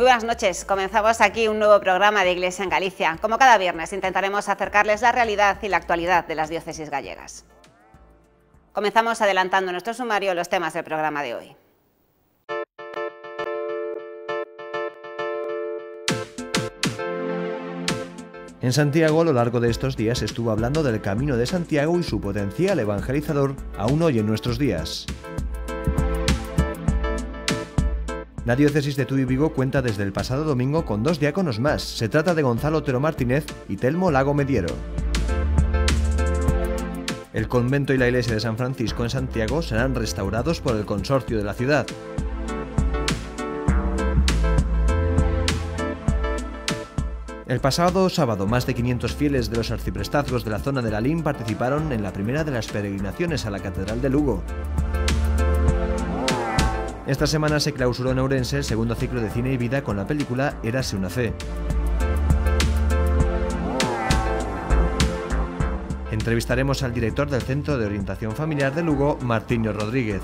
Muy buenas noches. Comenzamos aquí un nuevo programa de Iglesia en Galicia. Como cada viernes intentaremos acercarles la realidad y la actualidad de las diócesis gallegas. Comenzamos adelantando en nuestro sumario los temas del programa de hoy. En Santiago, a lo largo de estos días, se estuvo hablando del Camino de Santiago y su potencial evangelizador aún hoy en nuestros días. La diócesis de Tuy Vigo cuenta desde el pasado domingo con 2 diáconos más. Se trata de Gonzalo Otero Martínez y Telmo Lago Mediero. El convento y la iglesia de San Francisco en Santiago serán restaurados por el consorcio de la ciudad. El pasado sábado, más de 500 fieles de los arciprestazgos de la zona de Lalín participaron en la primera de las peregrinaciones a la Catedral de Lugo. Esta semana se clausuró en Ourense el segundo ciclo de cine y vida con la película Érase una fe. Entrevistaremos al director del Centro de Orientación Familiar de Lugo, Martiño Rodríguez.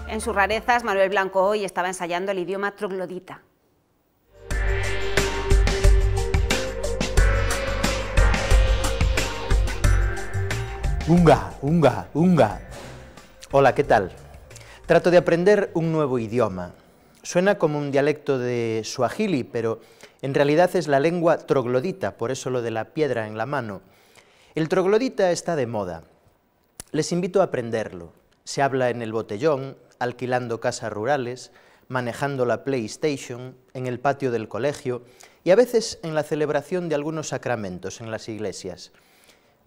En sus rarezas, Manuel Blanco hoy estaba ensayando el idioma troglodita. Unga, unga, unga. Hola, ¿qué tal? Trato de aprender un nuevo idioma. Suena como un dialecto de suajili, pero en realidad es la lengua troglodita, por eso lo de la piedra en la mano. El troglodita está de moda. Les invito a aprenderlo. Se habla en el botellón, alquilando casas rurales, manejando la PlayStation, en el patio del colegio y a veces en la celebración de algunos sacramentos en las iglesias.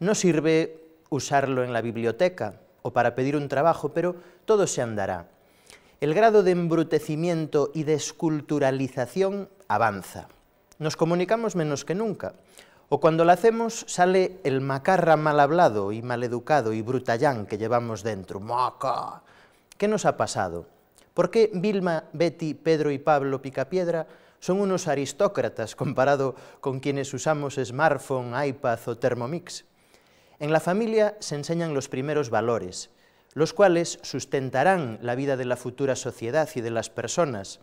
No sirve usarlo en la biblioteca o para pedir un trabajo, pero todo se andará. El grado de embrutecimiento y desculturalización avanza. Nos comunicamos menos que nunca, o cuando lo hacemos sale el macarra mal hablado y maleducado y brutallán que llevamos dentro. ¡Maca! ¿Qué nos ha pasado? ¿Por qué Vilma, Betty, Pedro y Pablo Picapiedra son unos aristócratas comparado con quienes usamos smartphone, iPad o Thermomix? En la familia se enseñan los primeros valores, los cuales sustentarán la vida de la futura sociedad y de las personas.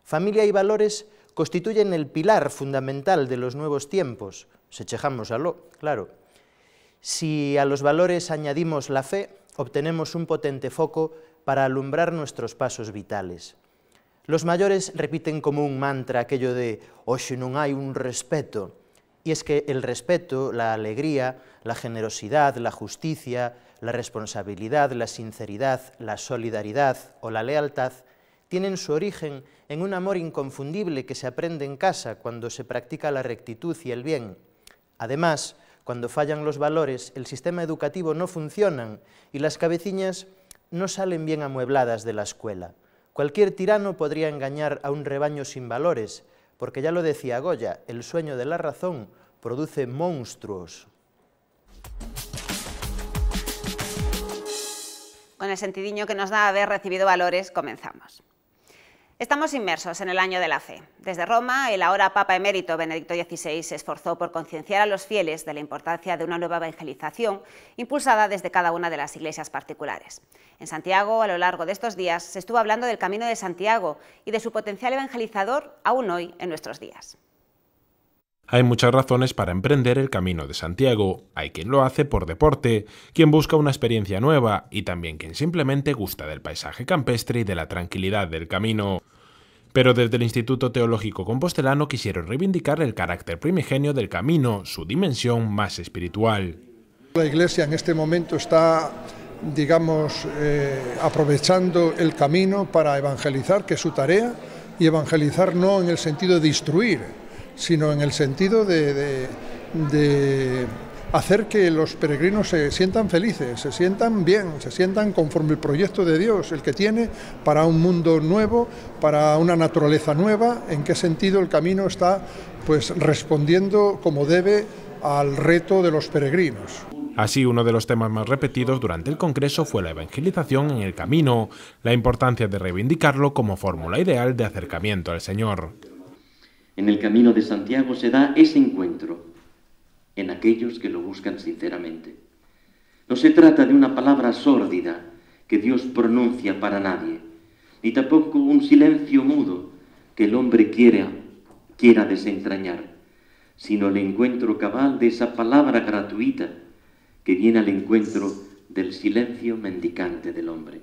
Familia y valores constituyen el pilar fundamental de los nuevos tiempos, se chejámoslo, claro. Si a los valores añadimos la fe, obtenemos un potente foco para alumbrar nuestros pasos vitales. Los mayores repiten como un mantra aquello de «Oxe non hai un respeto», y es que el respeto, la alegría, la generosidad, la justicia, la responsabilidad, la sinceridad, la solidaridad o la lealtad tienen su origen en un amor inconfundible que se aprende en casa cuando se practica la rectitud y el bien. Además, cuando fallan los valores, el sistema educativo no funciona y las cabeciñas no salen bien amuebladas de la escuela. Cualquier tirano podría engañar a un rebaño sin valores, porque ya lo decía Goya, el sueño de la razón produce monstruos. Con el sentidiño que nos da haber recibido valores, comenzamos. Estamos inmersos en el año de la fe. Desde Roma, el ahora Papa emérito Benedicto XVI se esforzó por concienciar a los fieles de la importancia de una nueva evangelización impulsada desde cada una de las iglesias particulares. En Santiago, a lo largo de estos días, se estuvo hablando del Camino de Santiago y de su potencial evangelizador aún hoy en nuestros días. Hay muchas razones para emprender el Camino de Santiago. Hay quien lo hace por deporte, quien busca una experiencia nueva y también quien simplemente gusta del paisaje campestre y de la tranquilidad del camino. Pero desde el Instituto Teológico Compostelano quisieron reivindicar el carácter primigenio del camino, su dimensión más espiritual. La Iglesia en este momento está, digamos, aprovechando el camino para evangelizar, que es su tarea, y evangelizar no en el sentido de instruir, sino en el sentido de hacer que los peregrinos se sientan felices, se sientan bien, se sientan conforme el proyecto de Dios, el que tiene para un mundo nuevo, para una naturaleza nueva. ¿En qué sentido el camino está pues respondiendo como debe al reto de los peregrinos? Así, uno de los temas más repetidos durante el Congreso fue la evangelización en el camino, la importancia de reivindicarlo como fórmula ideal de acercamiento al Señor. En el Camino de Santiago se da ese encuentro en aquellos que lo buscan sinceramente. No se trata de una palabra sórdida que Dios pronuncia para nadie, ni tampoco un silencio mudo que el hombre quiera desentrañar, sino el encuentro cabal de esa palabra gratuita que viene al encuentro del silencio mendicante del hombre.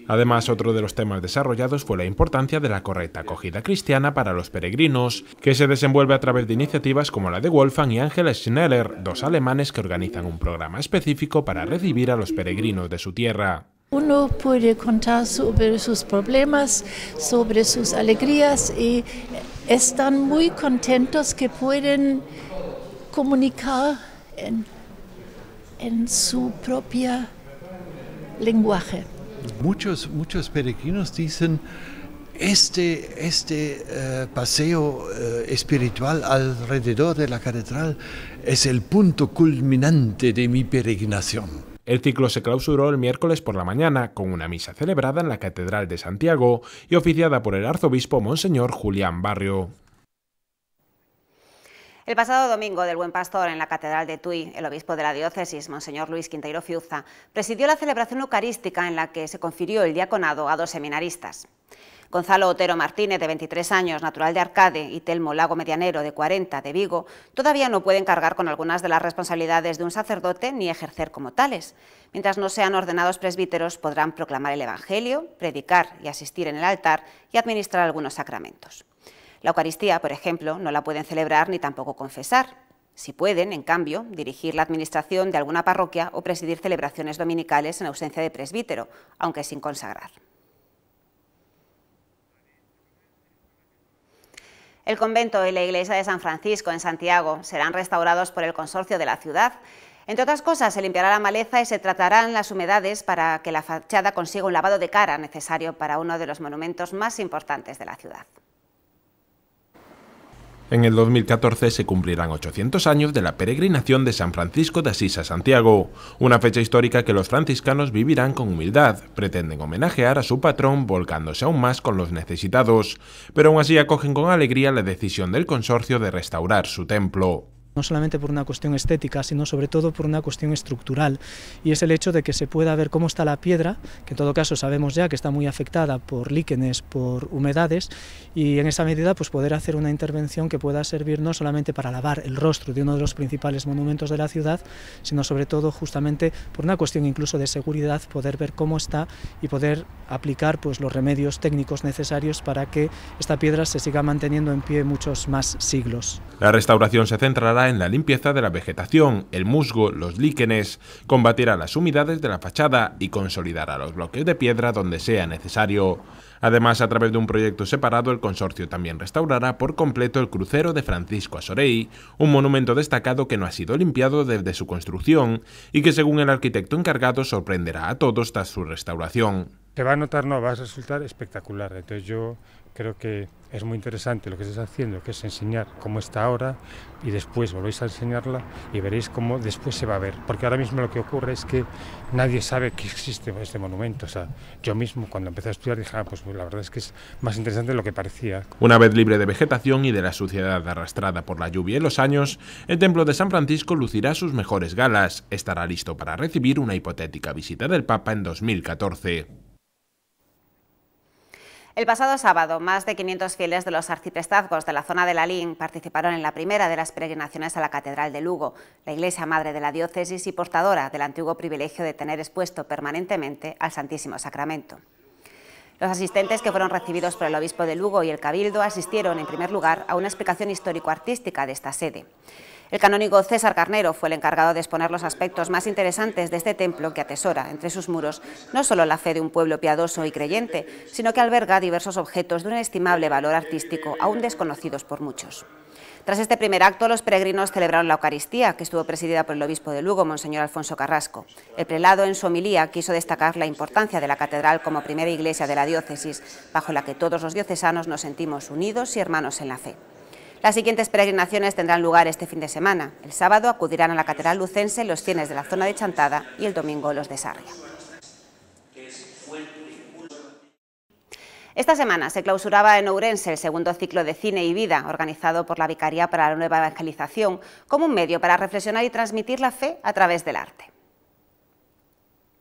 Además, otro de los temas desarrollados fue la importancia de la correcta acogida cristiana para los peregrinos, que se desenvuelve a través de iniciativas como la de Wolfgang y Angela Schneller, dos alemanes que organizan un programa específico para recibir a los peregrinos de su tierra. Uno puede contar sobre sus problemas, sobre sus alegrías y están muy contentos que pueden comunicar en su propio lenguaje. Muchos peregrinos dicen, este paseo espiritual alrededor de la catedral es el punto culminante de mi peregrinación. El ciclo se clausuró el miércoles por la mañana con una misa celebrada en la Catedral de Santiago y oficiada por el arzobispo Monseñor Julián Barrio. El pasado domingo del Buen Pastor en la Catedral de Tui, el obispo de la diócesis, Monseñor Luis Quinteiro Fiuza, presidió la celebración eucarística en la que se confirió el diaconado a 2 seminaristas. Gonzalo Otero Martínez, de 23 años, natural de Arcade, y Telmo Lago Medianero, de 40, de Vigo, todavía no pueden cargar con algunas de las responsabilidades de un sacerdote ni ejercer como tales. Mientras no sean ordenados presbíteros, podrán proclamar el Evangelio, predicar y asistir en el altar y administrar algunos sacramentos. La Eucaristía, por ejemplo, no la pueden celebrar ni tampoco confesar. Sí pueden, en cambio, dirigir la administración de alguna parroquia o presidir celebraciones dominicales en ausencia de presbítero, aunque sin consagrar. El convento y la iglesia de San Francisco en Santiago serán restaurados por el consorcio de la ciudad. Entre otras cosas, se limpiará la maleza y se tratarán las humedades para que la fachada consiga un lavado de cara necesario para uno de los monumentos más importantes de la ciudad. En el 2014 se cumplirán 800 años de la peregrinación de San Francisco de Asís a Santiago, una fecha histórica que los franciscanos vivirán con humildad. Pretenden homenajear a su patrón volcándose aún más con los necesitados, pero aún así acogen con alegría la decisión del consorcio de restaurar su templo. No solamente por una cuestión estética, sino sobre todo por una cuestión estructural, y es el hecho de que se pueda ver cómo está la piedra, que en todo caso sabemos ya que está muy afectada por líquenes, por humedades, y en esa medida pues poder hacer una intervención que pueda servir no solamente para lavar el rostro de uno de los principales monumentos de la ciudad, sino sobre todo justamente por una cuestión incluso de seguridad, poder ver cómo está y poder aplicar pues los remedios técnicos necesarios para que esta piedra se siga manteniendo en pie muchos más siglos. La restauración se centrará en la limpieza de la vegetación, el musgo, los líquenes, combatirá las humedades de la fachada y consolidará los bloques de piedra donde sea necesario. Además, a través de un proyecto separado, el consorcio también restaurará por completo el crucero de Francisco Asorey, un monumento destacado que no ha sido limpiado desde su construcción y que, según el arquitecto encargado, sorprenderá a todos tras su restauración. Se va a notar, no, va a resultar espectacular. Entonces yo creo que es muy interesante lo que se está haciendo, que es enseñar cómo está ahora y después volvéis a enseñarla y veréis cómo después se va a ver. Porque ahora mismo lo que ocurre es que nadie sabe que existe este monumento. O sea, yo mismo cuando empecé a estudiar dije, pues la verdad es que es más interesante de lo que parecía. Una vez libre de vegetación y de la suciedad arrastrada por la lluvia y los años, el templo de San Francisco lucirá sus mejores galas. Estará listo para recibir una hipotética visita del Papa en 2014. El pasado sábado, más de 500 fieles de los arciprestazgos de la zona de Lalín participaron en la primera de las peregrinaciones a la Catedral de Lugo, la iglesia madre de la diócesis y portadora del antiguo privilegio de tener expuesto permanentemente al Santísimo Sacramento. Los asistentes, que fueron recibidos por el obispo de Lugo y el cabildo, asistieron en primer lugar a una explicación histórico-artística de esta sede. El canónigo César Carnero fue el encargado de exponer los aspectos más interesantes de este templo que atesora entre sus muros no solo la fe de un pueblo piadoso y creyente, sino que alberga diversos objetos de un inestimable valor artístico aún desconocidos por muchos. Tras este primer acto, los peregrinos celebraron la Eucaristía, que estuvo presidida por el obispo de Lugo, Monseñor Alfonso Carrasco. El prelado, en su homilía, quiso destacar la importancia de la catedral como primera iglesia de la diócesis, bajo la que todos los diocesanos nos sentimos unidos y hermanos en la fe. Las siguientes peregrinaciones tendrán lugar este fin de semana. El sábado acudirán a la Catedral Lucense los fieles de la zona de Chantada y el domingo los de Sarria. Esta semana se clausuraba en Ourense el segundo ciclo de Cine y Vida, organizado por la Vicaría para la Nueva Evangelización, como un medio para reflexionar y transmitir la fe a través del arte.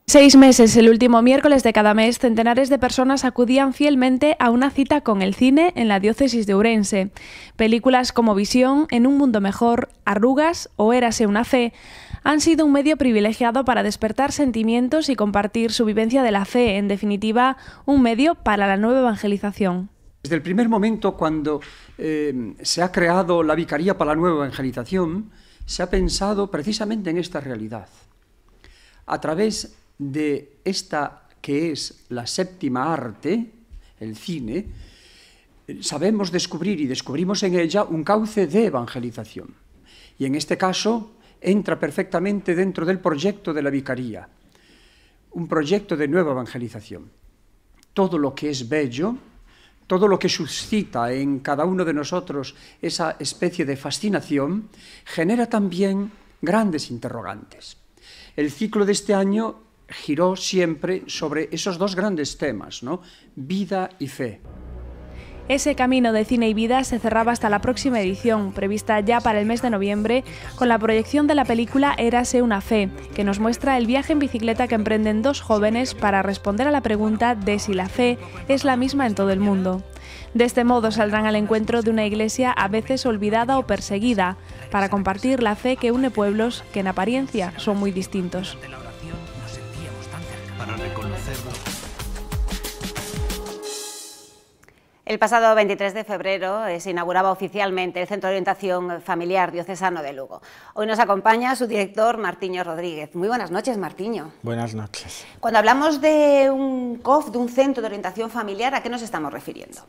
6 meses, el último miércoles de cada mes, centenares de personas acudían fielmente a una cita con el cine en la diócesis de Ourense. Películas como Visión, En un mundo mejor, Arrugas o Érase una fe han sido un medio privilegiado para despertar sentimientos y compartir su vivencia de la fe, en definitiva, un medio para la nueva evangelización. Desde el primer momento, cuando se ha creado la Vicaría para la Nueva Evangelización, se ha pensado precisamente en esta realidad. A través de esta que es la séptima arte, el cine, sabemos descubrir y descubrimos en ella un cauce de evangelización. Y en este caso entra perfectamente dentro del proyecto de la Vicaría, un proyecto de nueva evangelización. Todo lo que es bello, todo lo que suscita en cada uno de nosotros esa especie de fascinación, genera también grandes interrogantes. El ciclo de este año giró siempre sobre esos dos grandes temas, ¿no? Vida y fe. Ese camino de Cine y Vida se cerraba hasta la próxima edición, prevista ya para el mes de noviembre, con la proyección de la película Érase una fe, que nos muestra el viaje en bicicleta que emprenden dos jóvenes para responder a la pregunta de si la fe es la misma en todo el mundo. De este modo saldrán al encuentro de una iglesia a veces olvidada o perseguida, para compartir la fe que une pueblos que en apariencia son muy distintos. El pasado 23 de febrero se inauguraba oficialmente el Centro de Orientación Familiar Diocesano de Lugo. Hoy nos acompaña su director, Martiño Rodríguez. Muy buenas noches, Martiño. Buenas noches. Cuando hablamos de un COF, de un Centro de Orientación Familiar, ¿a qué nos estamos refiriendo?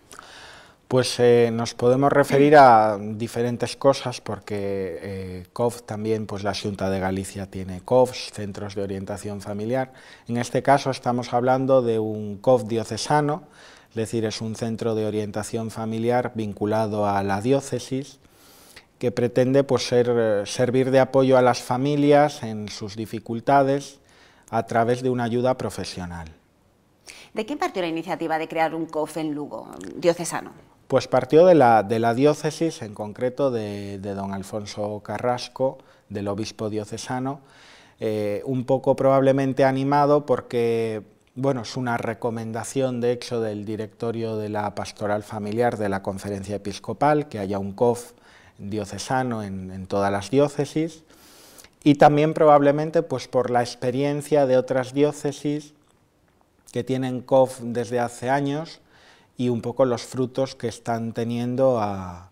Pues nos podemos referir a diferentes cosas, porque COF también, pues la Xunta de Galicia tiene COFs, Centros de Orientación Familiar. En este caso estamos hablando de un COF diocesano, es decir, es un centro de orientación familiar vinculado a la diócesis, que pretende pues, servir de apoyo a las familias en sus dificultades a través de una ayuda profesional. ¿De quién partió la iniciativa de crear un COF en Lugo, diocesano? Pues partió de la diócesis, en concreto de don Alfonso Carrasco, del obispo diocesano, un poco probablemente animado porque bueno, es una recomendación de hecho del directorio de la pastoral familiar de la Conferencia Episcopal, que haya un COF diocesano en todas las diócesis, y también probablemente pues, por la experiencia de otras diócesis que tienen COF desde hace años, y un poco los frutos que están teniendo a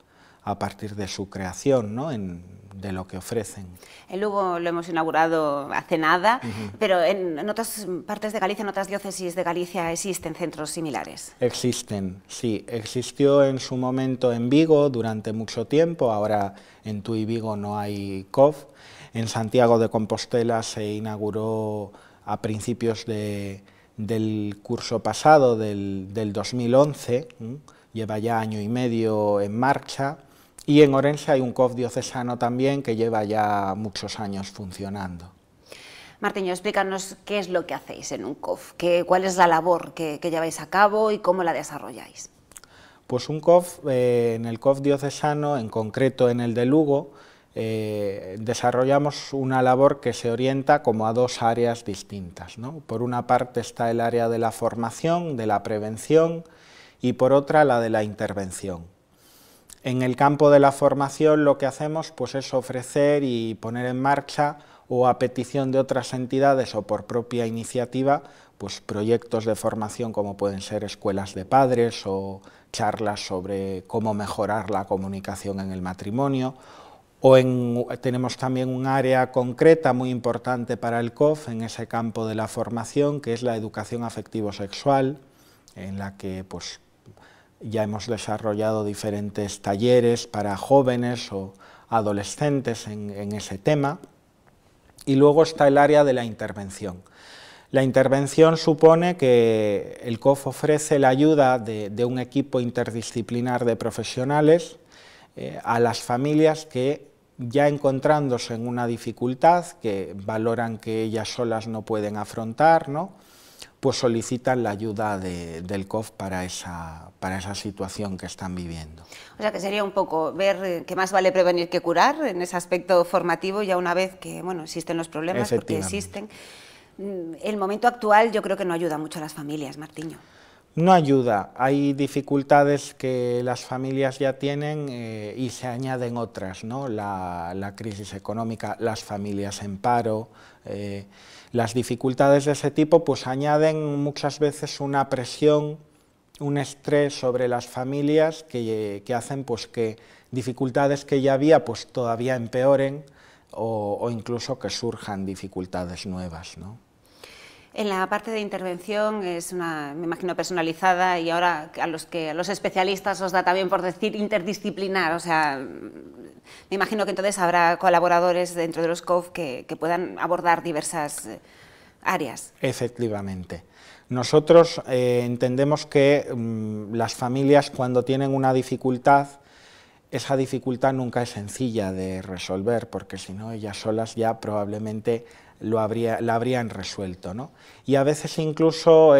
partir de su creación, ¿no? De lo que ofrecen. En Lugo lo hemos inaugurado hace nada, pero en otras partes de Galicia, en otras diócesis de Galicia, ¿existen centros similares? Existen, sí. Existió en su momento en Vigo durante mucho tiempo, ahora en Tui Vigo no hay COF. En Santiago de Compostela se inauguró a principios del curso pasado, del 2011, lleva ya año y medio en marcha, y en Ourense hay un COF diocesano también que lleva ya muchos años funcionando. Martiño, explícanos qué es lo que hacéis en un COF, cuál es la labor que lleváis a cabo y cómo la desarrolláis. Pues un COF, en el COF diocesano, en concreto en el de Lugo, desarrollamos una labor que se orienta como a dos áreas distintas, ¿no? Por una parte está el área de la formación, de la prevención, y por otra la de la intervención. En el campo de la formación lo que hacemos pues, es ofrecer y poner en marcha, o a petición de otras entidades o por propia iniciativa, pues, proyectos de formación como pueden ser escuelas de padres o charlas sobre cómo mejorar la comunicación en el matrimonio. O tenemos también un área concreta muy importante para el COF en ese campo de la formación, que es la educación afectivo-sexual, en la que pues, ya hemos desarrollado diferentes talleres para jóvenes o adolescentes en ese tema. Y luego está el área de la intervención. La intervención supone que el COF ofrece la ayuda de un equipo interdisciplinar de profesionales a las familias que, ya encontrándose en una dificultad que valoran que ellas solas no pueden afrontar, ¿no? pues solicitan la ayuda del COF para esa situación que están viviendo. O sea que sería un poco ver que más vale prevenir que curar en ese aspecto formativo, ya una vez que existen los problemas, porque existen. El momento actual yo creo que no ayuda mucho a las familias, Martiño. No ayuda, hay dificultades que las familias ya tienen y se añaden otras, ¿no? La crisis económica, las familias en paro, las dificultades de ese tipo pues añaden muchas veces una presión, un estrés sobre las familias que hacen pues que dificultades que ya había pues todavía empeoren o incluso que surjan dificultades nuevas, ¿no? En la parte de intervención es me imagino, personalizada, y ahora a los especialistas os da también por decir interdisciplinar, o sea, me imagino que entonces habrá colaboradores dentro de los COF que puedan abordar diversas áreas. Efectivamente. Nosotros entendemos que las familias cuando tienen una dificultad, esa dificultad nunca es sencilla de resolver, porque si no ellas solas ya probablemente la habrían resuelto, ¿no? Y a veces incluso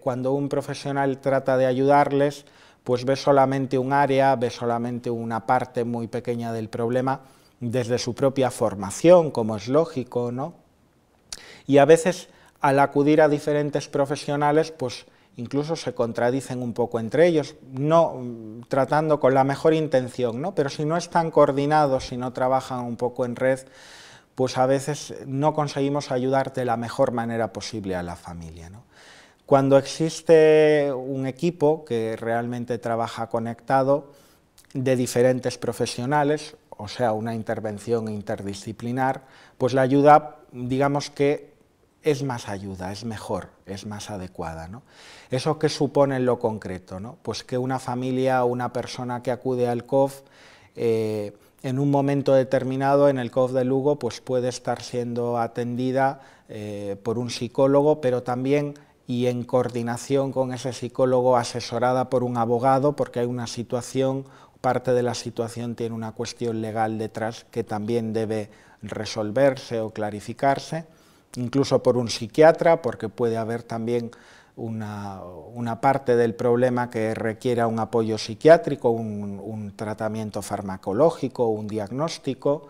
cuando un profesional trata de ayudarles, pues ve solamente un área, ve solamente una parte muy pequeña del problema desde su propia formación, como es lógico, ¿no? Y a veces al acudir a diferentes profesionales, pues incluso se contradicen un poco entre ellos, no tratando con la mejor intención, ¿no? Pero si no están coordinados, si no trabajan un poco en red, pues a veces no conseguimos ayudar de la mejor manera posible a la familia, ¿no? Cuando existe un equipo que realmente trabaja conectado de diferentes profesionales, o sea, una intervención interdisciplinar, pues la ayuda, digamos que es más ayuda, es mejor, es más adecuada, ¿no? ¿Eso qué supone en lo concreto, ¿no? Pues que una familia o una persona que acude al COF en un momento determinado en el COF de Lugo pues puede estar siendo atendida por un psicólogo, pero también y en coordinación con ese psicólogo asesorada por un abogado, porque hay una situación, parte de la situación tiene una cuestión legal detrás que también debe resolverse o clarificarse, incluso por un psiquiatra, porque puede haber también una parte del problema que requiera un apoyo psiquiátrico, un tratamiento farmacológico, un diagnóstico.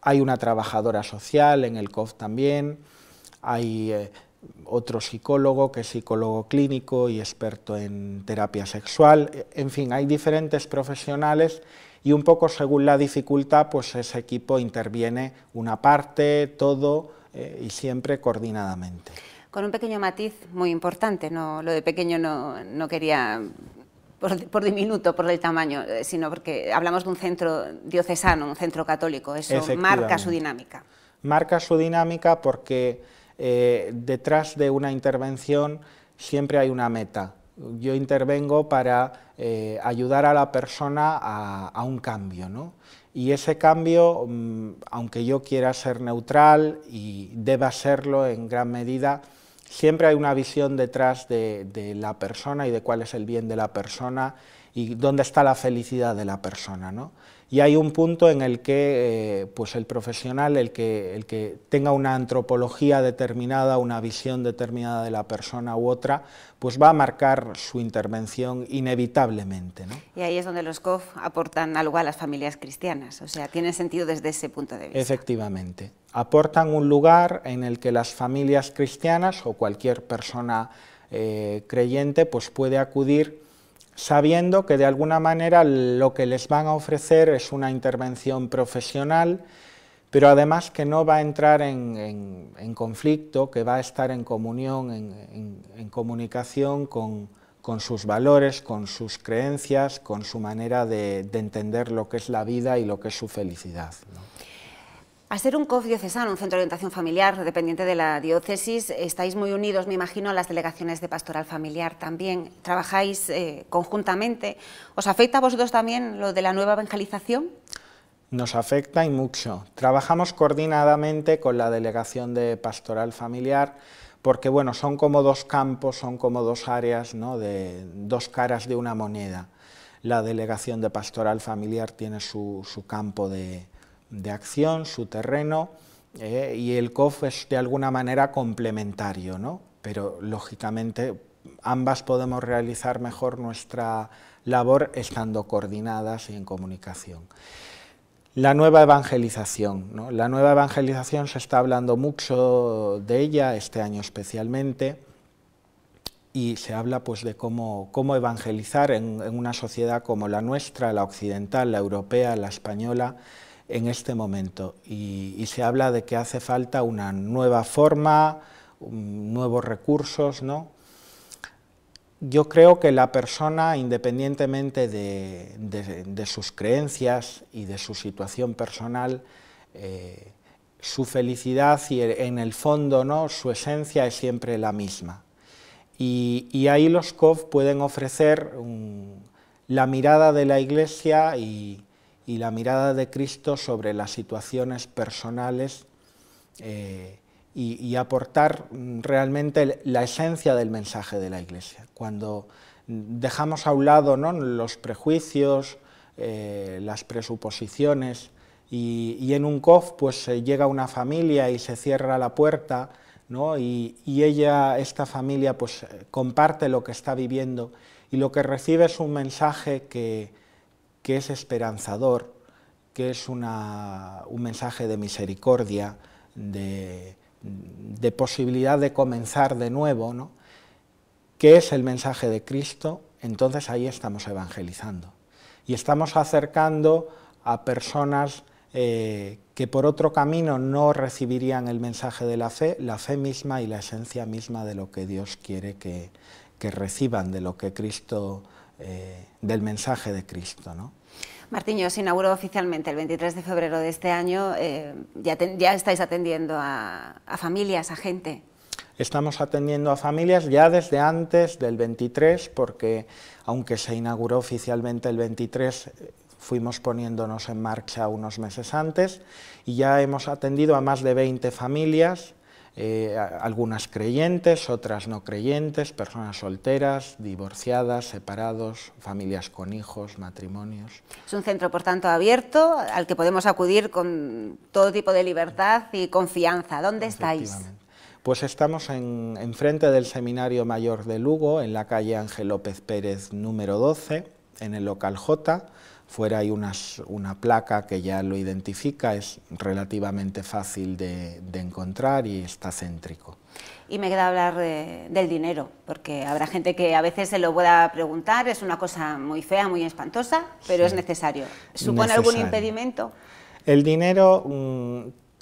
Hay una trabajadora social en el COF también, hay otro psicólogo que es psicólogo clínico y experto en terapia sexual. En fin, hay diferentes profesionales y un poco según la dificultad, pues ese equipo interviene una parte, todo y siempre coordinadamente. Con un pequeño matiz muy importante, no, lo de pequeño no quería por diminuto, por el tamaño, sino porque hablamos de un centro diocesano, un centro católico, eso marca su dinámica. Marca su dinámica porque detrás de una intervención siempre hay una meta. Yo intervengo para ayudar a la persona a un cambio, ¿no? Y ese cambio, aunque yo quiera ser neutral y deba serlo en gran medida, siempre hay una visión detrás de la persona y de cuál es el bien de la persona y dónde está la felicidad de la persona, ¿no? Y hay un punto en el que pues el profesional, el que tenga una antropología determinada, una visión determinada de la persona u otra, pues va a marcar su intervención inevitablemente, ¿no? Y ahí es donde los COF aportan algo a las familias cristianas, o sea, tiene sentido desde ese punto de vista. Efectivamente, aportan un lugar en el que las familias cristianas o cualquier persona creyente pues puede acudir sabiendo que de alguna manera lo que les van a ofrecer es una intervención profesional, pero además que no va a entrar en conflicto, que va a estar en comunión, en comunicación con sus valores, con sus creencias, con su manera de entender lo que es la vida y lo que es su felicidad, ¿no? Al ser un COF diocesano, un centro de orientación familiar dependiente de la diócesis, estáis muy unidos, me imagino, a las delegaciones de pastoral familiar también. ¿Trabajáis conjuntamente? ¿Os afecta a vosotros también lo de la nueva evangelización? Nos afecta y mucho. Trabajamos coordinadamente con la delegación de pastoral familiar porque, bueno, son como dos campos, son como dos áreas, ¿no?, de dos caras de una moneda. La delegación de pastoral familiar tiene su campo de acción, su terreno, y el COF es de alguna manera complementario, ¿no? pero lógicamente ambas podemos realizar mejor nuestra labor estando coordinadas y en comunicación. La nueva evangelización, ¿no? La nueva evangelización se está hablando mucho de ella, este año especialmente, y se habla pues de cómo evangelizar en una sociedad como la nuestra, la occidental, la europea, la española, en este momento. Y se habla de que hace falta una nueva forma, nuevos recursos, ¿no? Yo creo que la persona, independientemente de sus creencias y de su situación personal, su felicidad y en el fondo, ¿no?, su esencia es siempre la misma. Y ahí los COF pueden ofrecer la mirada de la Iglesia y la mirada de Cristo sobre las situaciones personales y aportar realmente la esencia del mensaje de la Iglesia. Cuando dejamos a un lado, ¿no?, los prejuicios, las presuposiciones, y en un COF pues llega una familia y se cierra la puerta, ¿no?, y esta familia pues comparte lo que está viviendo, y lo que recibe es un mensaje que es esperanzador, que es un mensaje de misericordia, de posibilidad de comenzar de nuevo, ¿no?, que es el mensaje de Cristo. Entonces ahí estamos evangelizando y estamos acercando a personas que por otro camino no recibirían el mensaje de la fe misma y la esencia misma de lo que Dios quiere que reciban, de lo que Cristo, del mensaje de Cristo, ¿no? Martiño, se inauguró oficialmente el 23 de febrero de este año. ¿Ya estáis atendiendo a familias, a gente? Estamos atendiendo a familias ya desde antes del 23, porque aunque se inauguró oficialmente el 23, fuimos poniéndonos en marcha unos meses antes, y ya hemos atendido a más de 20 familias, algunas creyentes, otras no creyentes, personas solteras, divorciadas, separados, familias con hijos, matrimonios. Es un centro, por tanto, abierto, al que podemos acudir con todo tipo de libertad y confianza. ¿Dónde estáis? Pues estamos enfrente del Seminario Mayor de Lugo, en la calle Ángel López Pérez número 12, en el local J. Fuera hay una placa que ya lo identifica, es relativamente fácil de encontrar y está céntrico. Y me queda hablar del dinero, porque habrá gente que a veces se lo pueda preguntar, es una cosa muy fea, muy espantosa, pero sí, es necesario. ¿Supone algún impedimento? El dinero,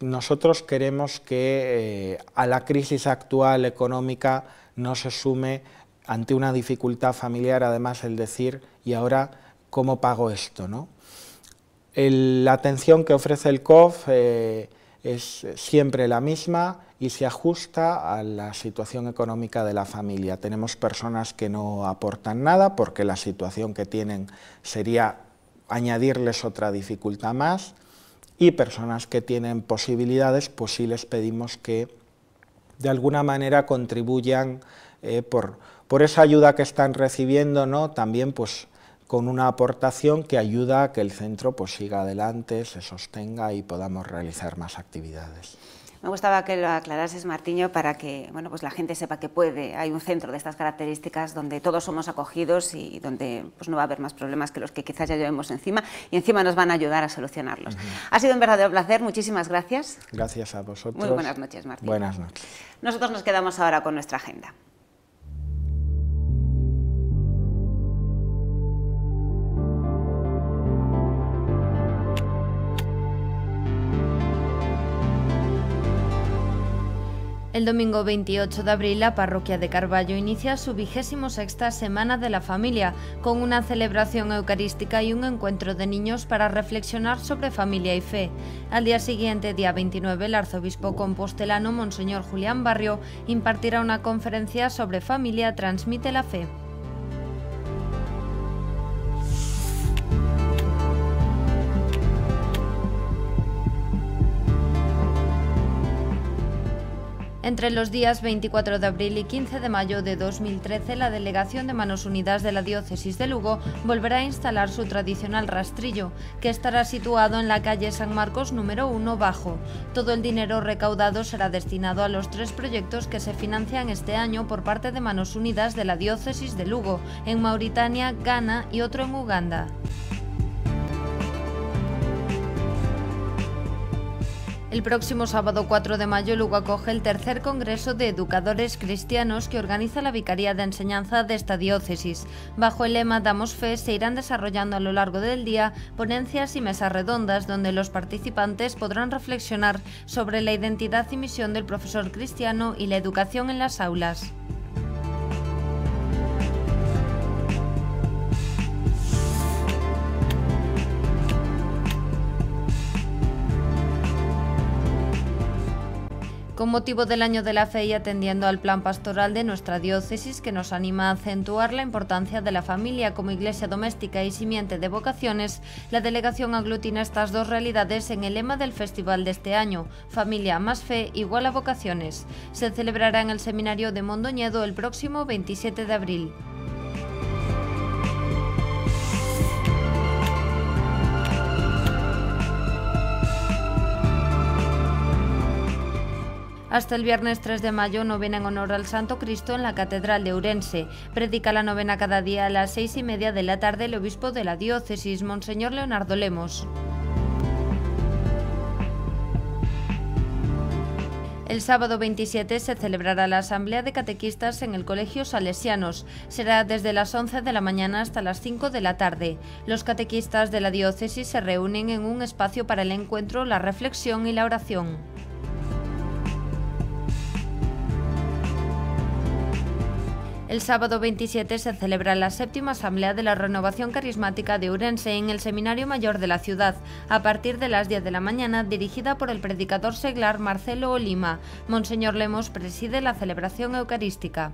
nosotros queremos que a la crisis actual económica no se sume, ante una dificultad familiar, además, el decir, y ahora, ¿cómo pago esto, no? La atención que ofrece el COF es siempre la misma y se ajusta a la situación económica de la familia. Tenemos personas que no aportan nada porque la situación que tienen sería añadirles otra dificultad más, y personas que tienen posibilidades, pues sí les pedimos que de alguna manera contribuyan por esa ayuda que están recibiendo, ¿no?, también pues con una aportación que ayuda a que el centro pues siga adelante, se sostenga y podamos realizar más actividades. Me gustaba que lo aclarases, Martiño, para que pues la gente sepa que hay un centro de estas características donde todos somos acogidos y donde pues no va a haber más problemas que los que quizás ya llevemos encima, y encima nos van a ayudar a solucionarlos. Ha sido un verdadero placer, muchísimas gracias. Gracias a vosotros. Muy buenas noches, Martiño. Buenas noches. Nosotros nos quedamos ahora con nuestra agenda. El domingo 28 de abril, la parroquia de Carballo inicia su 26ª Semana de la Familia, con una celebración eucarística y un encuentro de niños para reflexionar sobre familia y fe. Al día siguiente, día 29, el arzobispo compostelano Monseñor Julián Barrio impartirá una conferencia sobre familia transmite la fe. Entre los días 24 de abril y 15 de mayo de 2013, la Delegación de Manos Unidas de la Diócesis de Lugo volverá a instalar su tradicional rastrillo, que estará situado en la calle San Marcos número 1 Bajo. Todo el dinero recaudado será destinado a los 3 proyectos que se financian este año por parte de Manos Unidas de la Diócesis de Lugo, en Mauritania, Ghana y otro en Uganda. El próximo sábado 4 de mayo Lugo acoge el tercer Congreso de Educadores Cristianos que organiza la Vicaría de Enseñanza de esta diócesis. Bajo el lema Damos Fe se irán desarrollando a lo largo del día ponencias y mesas redondas donde los participantes podrán reflexionar sobre la identidad y misión del profesor cristiano y la educación en las aulas. Con motivo del Año de la Fe y atendiendo al plan pastoral de nuestra diócesis que nos anima a acentuar la importancia de la familia como iglesia doméstica y simiente de vocaciones, la delegación aglutina estas dos realidades en el lema del festival de este año, Familia más Fe igual a vocaciones. Se celebrará en el seminario de Mondoñedo el próximo 27 de abril. Hasta el viernes 3 de mayo, novena en honor al Santo Cristo en la Catedral de Ourense. Predica la novena cada día a las 6:30 de la tarde el obispo de la diócesis, Monseñor Leonardo Lemos. El sábado 27 se celebrará la Asamblea de Catequistas en el Colegio Salesianos. Será desde las 11 de la mañana hasta las 5 de la tarde. Los catequistas de la diócesis se reúnen en un espacio para el encuentro, la reflexión y la oración. El sábado 27 se celebra la 7ª Asamblea de la Renovación Carismática de Ourense en el Seminario Mayor de la ciudad, a partir de las 10 de la mañana, dirigida por el predicador seglar Marcelo Olima. Monseñor Lemos preside la celebración eucarística.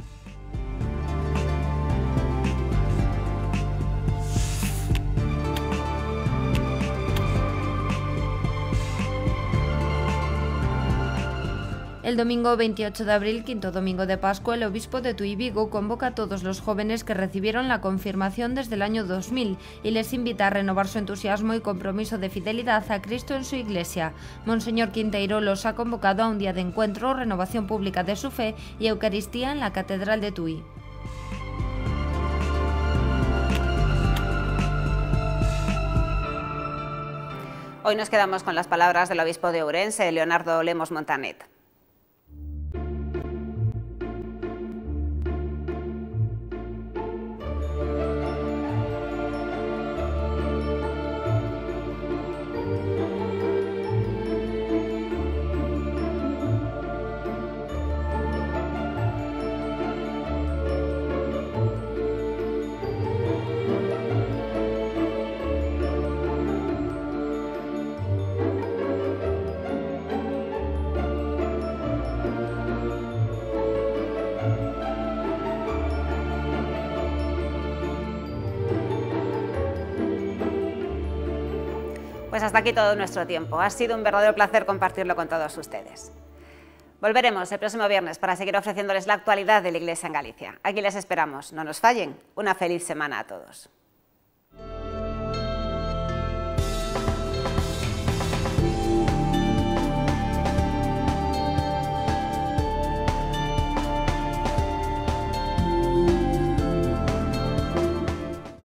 El domingo 28 de abril, quinto domingo de Pascua, el obispo de Tui Vigo convoca a todos los jóvenes que recibieron la confirmación desde el año 2000 y les invita a renovar su entusiasmo y compromiso de fidelidad a Cristo en su iglesia. Monseñor Quinteiro los ha convocado a un día de encuentro, renovación pública de su fe y Eucaristía en la Catedral de Tui. Hoy nos quedamos con las palabras del obispo de Ourense, Leonardo Lemos Montanet. Pues hasta aquí todo nuestro tiempo. Ha sido un verdadero placer compartirlo con todos ustedes. Volveremos el próximo viernes para seguir ofreciéndoles la actualidad de la Iglesia en Galicia. Aquí les esperamos. No nos fallen. Una feliz semana a todos.